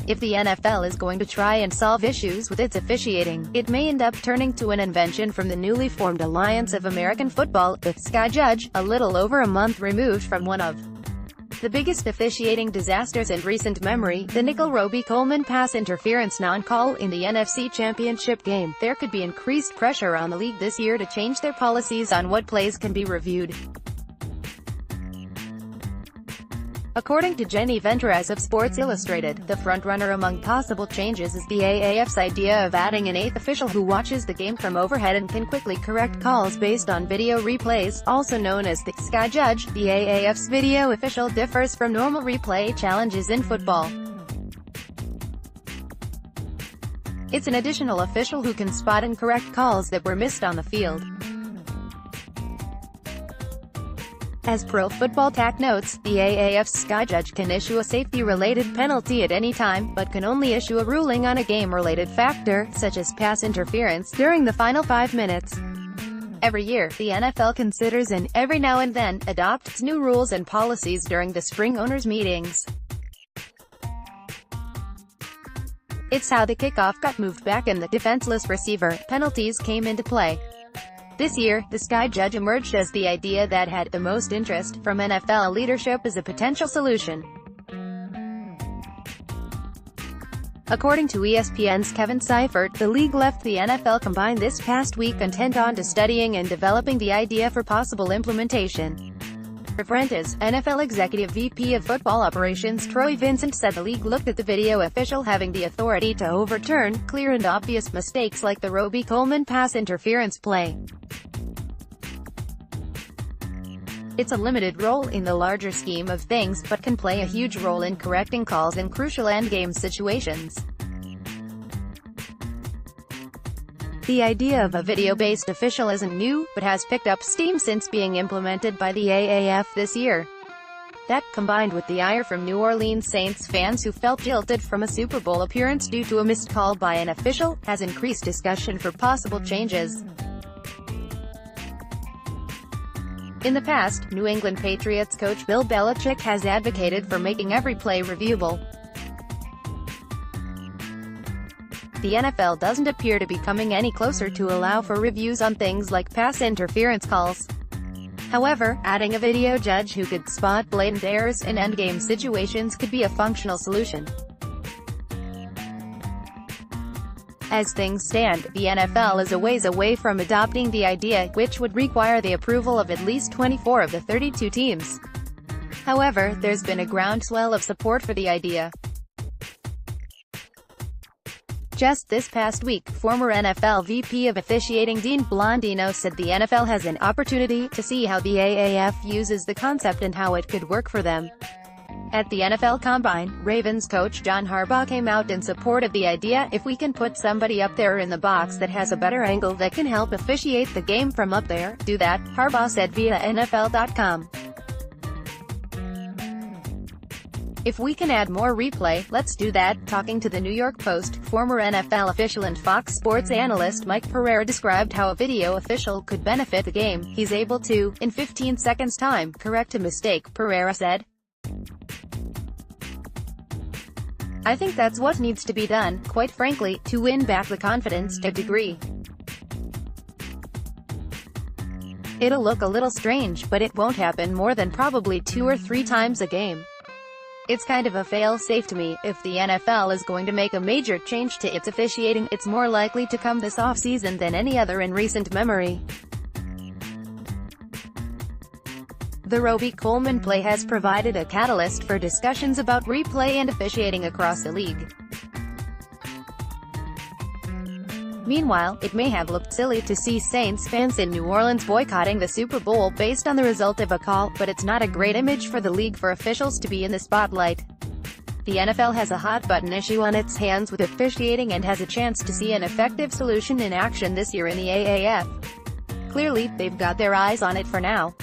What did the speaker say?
If the NFL is going to try and solve issues with its officiating, it may end up turning to an invention from the newly formed Alliance of American Football, with Sky Judge, a little over a month removed from one of the biggest officiating disasters in recent memory, the Nickell Robey-Coleman pass interference non-call in the NFC Championship Game. There could be increased pressure on the league this year to change their policies on what plays can be reviewed. According to Jenny Ventras of Sports Illustrated, the frontrunner among possible changes is the AAF's idea of adding an eighth official who watches the game from overhead and can quickly correct calls based on video replays, also known as the Sky Judge. The AAF's video official differs from normal replay challenges in football. It's an additional official who can spot and correct calls that were missed on the field. As Pro Football Tac notes, the AAF's Sky Judge can issue a safety-related penalty at any time, but can only issue a ruling on a game-related factor, such as pass interference, during the final 5 minutes. Every year, the NFL considers and, every now and then, adopts new rules and policies during the spring owners' meetings. It's how the kickoff got moved back and the defenseless receiver penalties came into play. This year, the Sky Judge emerged as the idea that had the most interest from NFL leadership as a potential solution. According to ESPN's Kevin Seifert, the league left the NFL Combine this past week intent on to studying and developing the idea for possible implementation. Apprentice, NFL Executive VP of Football Operations Troy Vincent said the league looked at the video official having the authority to overturn clear and obvious mistakes like the Robey-Coleman pass interference play. It's a limited role in the larger scheme of things, but can play a huge role in correcting calls in crucial endgame situations. The idea of a video-based official isn't new, but has picked up steam since being implemented by the AAF this year. That, combined with the ire from New Orleans Saints fans who felt jilted from a Super Bowl appearance due to a missed call by an official, has increased discussion for possible changes. In the past, New England Patriots coach Bill Belichick has advocated for making every play reviewable. The NFL doesn't appear to be coming any closer to allow for reviews on things like pass interference calls. However, adding a video judge who could spot blatant errors in endgame situations could be a functional solution. As things stand, the NFL is a ways away from adopting the idea, which would require the approval of at least 24 of the 32 teams. However, there's been a groundswell of support for the idea. Just this past week, former NFL VP of officiating Dean Blandino said the NFL has an opportunity to see how the AAF uses the concept and how it could work for them. At the NFL Combine, Ravens coach John Harbaugh came out in support of the idea. If we can put somebody up there in the box that has a better angle that can help officiate the game from up there, do that, Harbaugh said via NFL.com. If we can add more replay, let's do that. Talking to the New York Post, former NFL official and Fox Sports analyst Mike Pereira described how a video official could benefit the game. He's able to, in 15 seconds time, correct a mistake, Pereira said. I think that's what needs to be done, quite frankly, to win back the confidence to a degree. It'll look a little strange, but it won't happen more than probably 2 or 3 times a game. It's kind of a fail-safe to me. If the NFL is going to make a major change to its officiating, it's more likely to come this off-season than any other in recent memory. The Robey-Coleman play has provided a catalyst for discussions about replay and officiating across the league. Meanwhile, it may have looked silly to see Saints fans in New Orleans boycotting the Super Bowl based on the result of a call, but it's not a great image for the league for officials to be in the spotlight. The NFL has a hot-button issue on its hands with officiating and has a chance to see an effective solution in action this year in the AAF. Clearly, they've got their eyes on it for now.